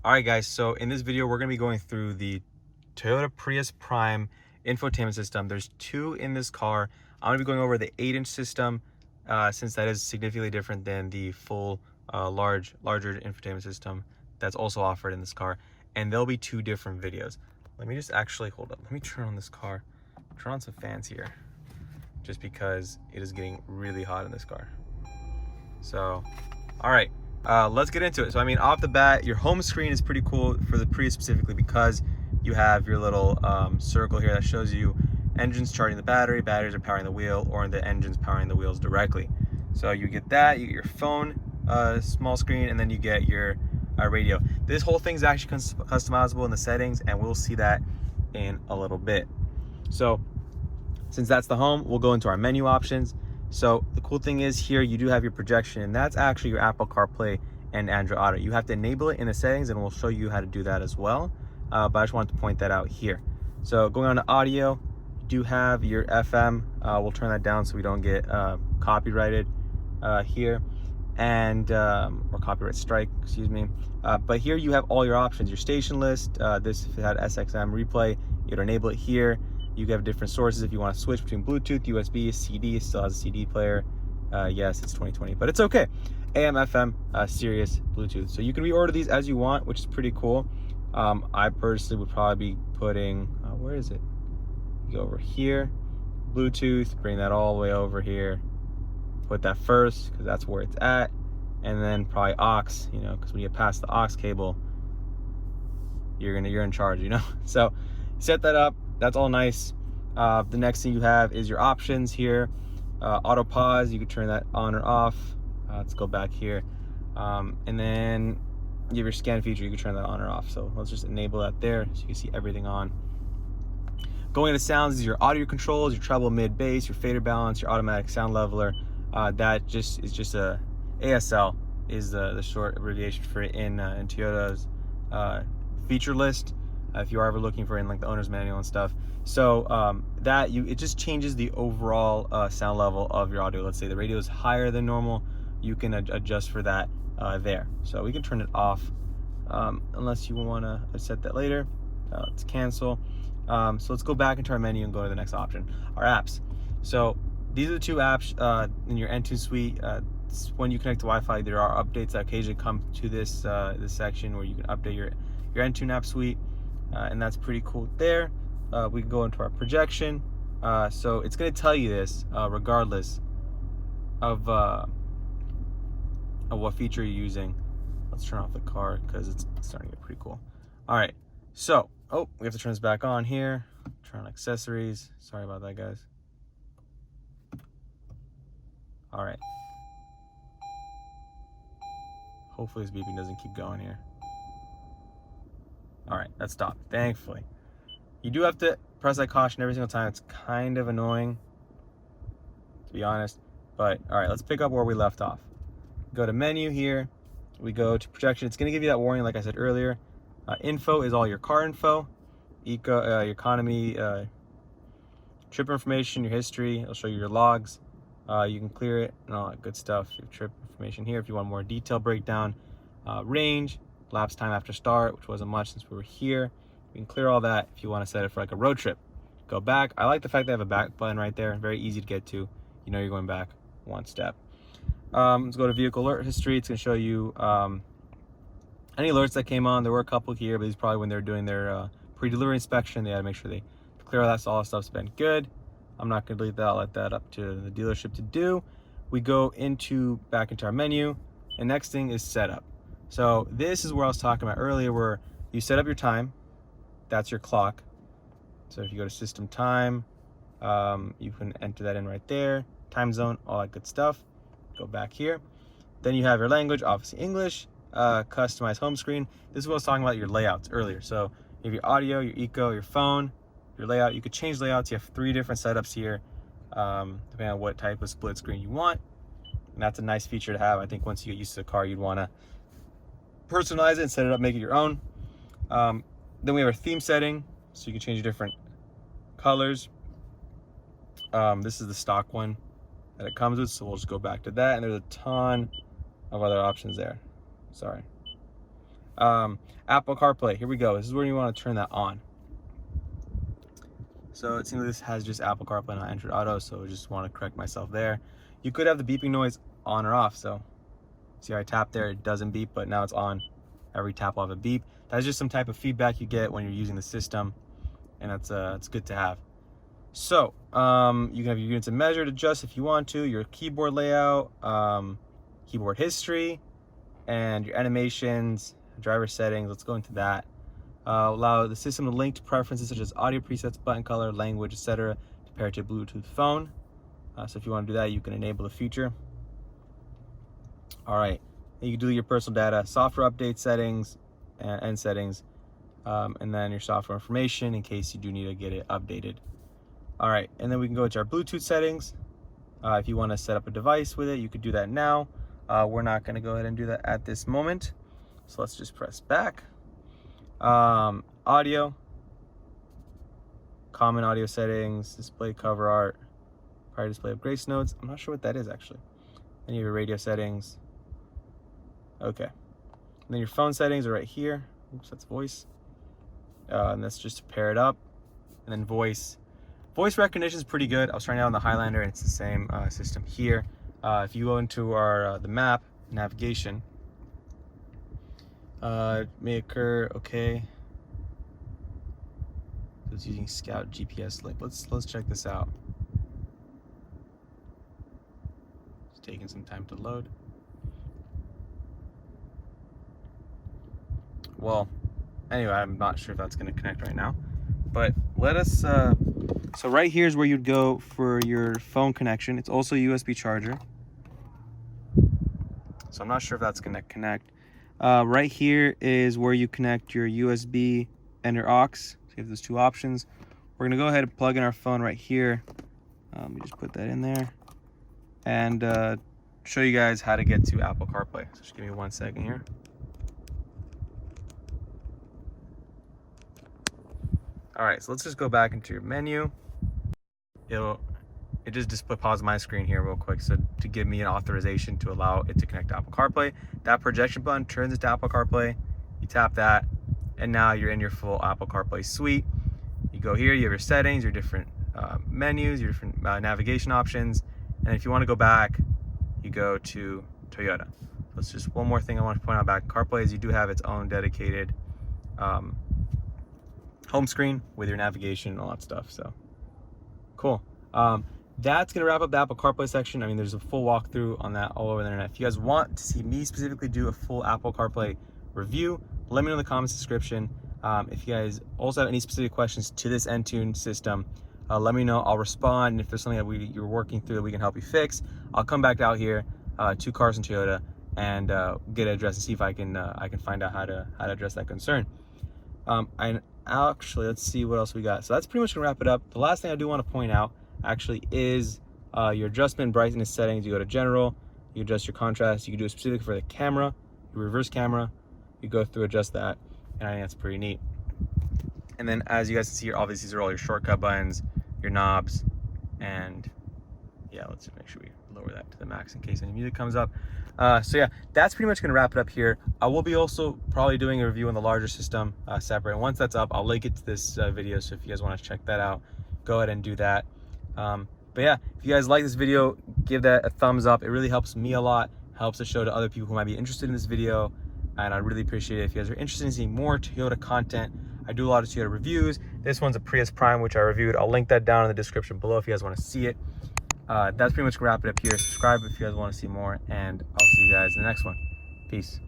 All right, guys, so in this video, we're going to be going through the Toyota Prius Prime infotainment system. There's two in this car. I'm going to be going over the 8-inch system since that is significantly different than the full larger infotainment system that's also offered in this car. And there'll be two different videos. Let me just actually, hold up. Let me turn on this car. Turn on some fans here just because it is getting really hot in this car. So, all right. Let's get into it. So, I mean, off the bat, your home screen is pretty cool for the Prius specifically because you have your little circle here that shows you engines charging the battery, batteries are powering the wheel, or the engines powering the wheels directly. So you get that, you get your phone, small screen, and then you get your radio. This whole thing is actually customizable in the settings, and we'll see that in a little bit. So since that's the home, we'll go into our menu options. So the cool thing is here you do have your projection, and that's actually your Apple CarPlay and Android Auto. You have to enable it in the settings, and we'll show you how to do that as well. But I just wanted to point that out here. So going on to audio, you do have your FM. We'll turn that down so we don't get copyrighted here, and or copyright strike, excuse me. But here you have all your options, your station list. This, if it had SXM replay, you'd enable it here. You have different sources if you want to switch between Bluetooth, USB, CD. It still has a CD player. Yes, it's 2020, but it's okay. AM, FM, Sirius, Bluetooth. So you can reorder these as you want, which is pretty cool. I personally would probably be putting, where is it? You go over here, Bluetooth, bring that all the way over here. Put that first, because that's where it's at. And then probably aux, you know, because when you get past the aux cable, you're in charge, you know? So set that up. That's all nice. The next thing you have is your options here. Auto pause, you can turn that on or off. Let's go back here. And then you have your scan feature, you can turn that on or off. So let's just enable that there so you can see everything on. Going into sounds is your audio controls, your treble, mid, bass, your fader balance, your automatic sound leveler. That just is just a ASL is the short abbreviation for it in Toyota's feature list. If you are ever looking for in like the owner's manual and stuff. So it just changes the overall sound level of your audio. Let's say the radio is higher than normal, you can adjust for that there. So we can turn it off unless you want to set that later. Let's cancel. So let's go back into our menu and go to the next option, our apps. So these are the two apps in your Entune suite. When you connect to Wi-Fi, there are updates that occasionally come to this section where you can update your Entune app suite. And that's pretty cool there. We can go into our projection. So it's going to tell you this regardless of what feature you're using. Let's turn off the car because it's starting to get pretty cool. All right. So, we have to turn this back on here. Turn on accessories. Sorry about that, guys. All right. Hopefully this beeping doesn't keep going here. All right, that stopped, thankfully. You do have to press that caution every single time. It's kind of annoying, to be honest. But all right, let's pick up where we left off. Go to menu here. We go to projection. It's gonna give you that warning like I said earlier. Info is all your car info. Your economy, trip information, your history. It'll show you your logs. You can clear it and all that good stuff. Your trip information here if you want more detailed breakdown. Range. Lapse time after start, which wasn't much since we were here. You can clear all that if you want to set it for like a road trip. Go back. I like the fact they have a back button right there. Very easy to get to. You know you're going back one step. Let's go to vehicle alert history. It's going to show you any alerts that came on. There were a couple here, but these probably when they're doing their pre-delivery inspection, they had to make sure they clear all that. So all that stuff's been good. I'm not going to delete that. I'll let that up to the dealership to do. We go back into our menu, and next thing is setup. So this is where I was talking about earlier, where you set up your time. That's your clock. So if you go to system time, you can enter that in right there. Time zone, all that good stuff. Go back here. Then you have your language, obviously English. Customize home screen. This is what I was talking about, your layouts earlier. So you have your audio, your eco, your phone, your layout. You could change layouts. You have 3 different setups here, depending on what type of split screen you want. And that's a nice feature to have. I think once you get used to the car, you'd want to personalize it and set it up, make it your own. Then we have our theme setting, so you can change different colors. This is the stock one that it comes with, so we'll just go back to that. And there's a ton of other options there. Sorry. Apple CarPlay, here we go. This is where you want to turn that on. So it seems like this has just Apple CarPlay, not Android Auto, so I just want to correct myself there. You could have the beeping noise on or off, so see how I tap there, it doesn't beep, but now it's on. Every tap will have a beep. That's just some type of feedback you get when you're using the system, and that's it's good to have. So you can have your units of measure to adjust if you want to, your keyboard layout, keyboard history, and your animations, driver settings. Let's go into that. Allow the system to link to preferences such as audio presets, button color, language, etc. to pair to a Bluetooth phone. So if you want to do that, you can enable the feature. All right, you can do your personal data, software update settings, and settings, and then your software information in case you do need to get it updated. All right, and then we can go to our Bluetooth settings. If you want to set up a device with it, you could do that now. We're not going to go ahead and do that at this moment. So let's just press back. Audio, common audio settings, display cover art, prior display of grace notes. I'm not sure what that is actually. Then you have your radio settings. Okay. And then your phone settings are right here. Oops, that's voice. And that's just to pair it up. And then voice. Voice recognition is pretty good. I was trying it out on the Highlander, and it's the same system here. If you go into our the map navigation, may occur. Okay. So it's using Scout GPS link. Let's check this out. It's taking some time to load. Well, anyway, I'm not sure if that's going to connect right now, but let us. So right here is where you'd go for your phone connection. It's also a USB charger. So I'm not sure if that's going to connect. Right here is where you connect your USB and your aux. So you have those two options. We're going to go ahead and plug in our phone right here. Let me just put that in there and show you guys how to get to Apple CarPlay. So just give me 1 second here. All right, so let's just go back into your menu. It just pause my screen here real quick, so to give me an authorization to allow it to connect to Apple CarPlay. That projection button turns it to Apple CarPlay. You tap that, and now you're in your full Apple CarPlay suite. You go here, you have your settings, your different menus, your different navigation options, and if you want to go back, you go to Toyota. So it's just one more thing I want to point out about CarPlay is you do have its own dedicated home screen with your navigation and all that stuff. So cool. That's gonna wrap up the Apple CarPlay section. I mean, there's a full walkthrough on that all over the internet. If you guys want to see me specifically do a full Apple CarPlay review, let me know in the comments description. If you guys also have any specific questions to this Entune system, let me know. I'll respond. And if there's something that you're working through that we can help you fix, I'll come back out here to Cars and Toyota and get it addressed and see if I can find out how to address that concern. Actually, let's see what else we got. So that's pretty much gonna wrap it up. The last thing I do want to point out actually is your adjustment brightness settings. You go to general, you adjust your contrast. You can do it specifically for the camera, your reverse camera. You go through, adjust that, and I think that's pretty neat. And then as you guys can see here, obviously these are all your shortcut buttons, your knobs, and yeah, let's just make sure we lower that to the max in case any music comes up. So yeah, that's pretty much gonna wrap it up here. I will be also probably doing a review on the larger system separate. And once that's up, I'll link it to this video. So if you guys wanna check that out, go ahead and do that. But yeah, if you guys like this video, give that a thumbs up. It really helps me a lot, helps to show to other people who might be interested in this video. And I'd really appreciate it if you guys are interested in seeing more Toyota content. I do a lot of Toyota reviews. This one's a Prius Prime, which I reviewed. I'll link that down in the description below if you guys wanna see it. That's pretty much gonna wrap it up here. Subscribe if you guys want to see more, and I'll see you guys in the next one. Peace.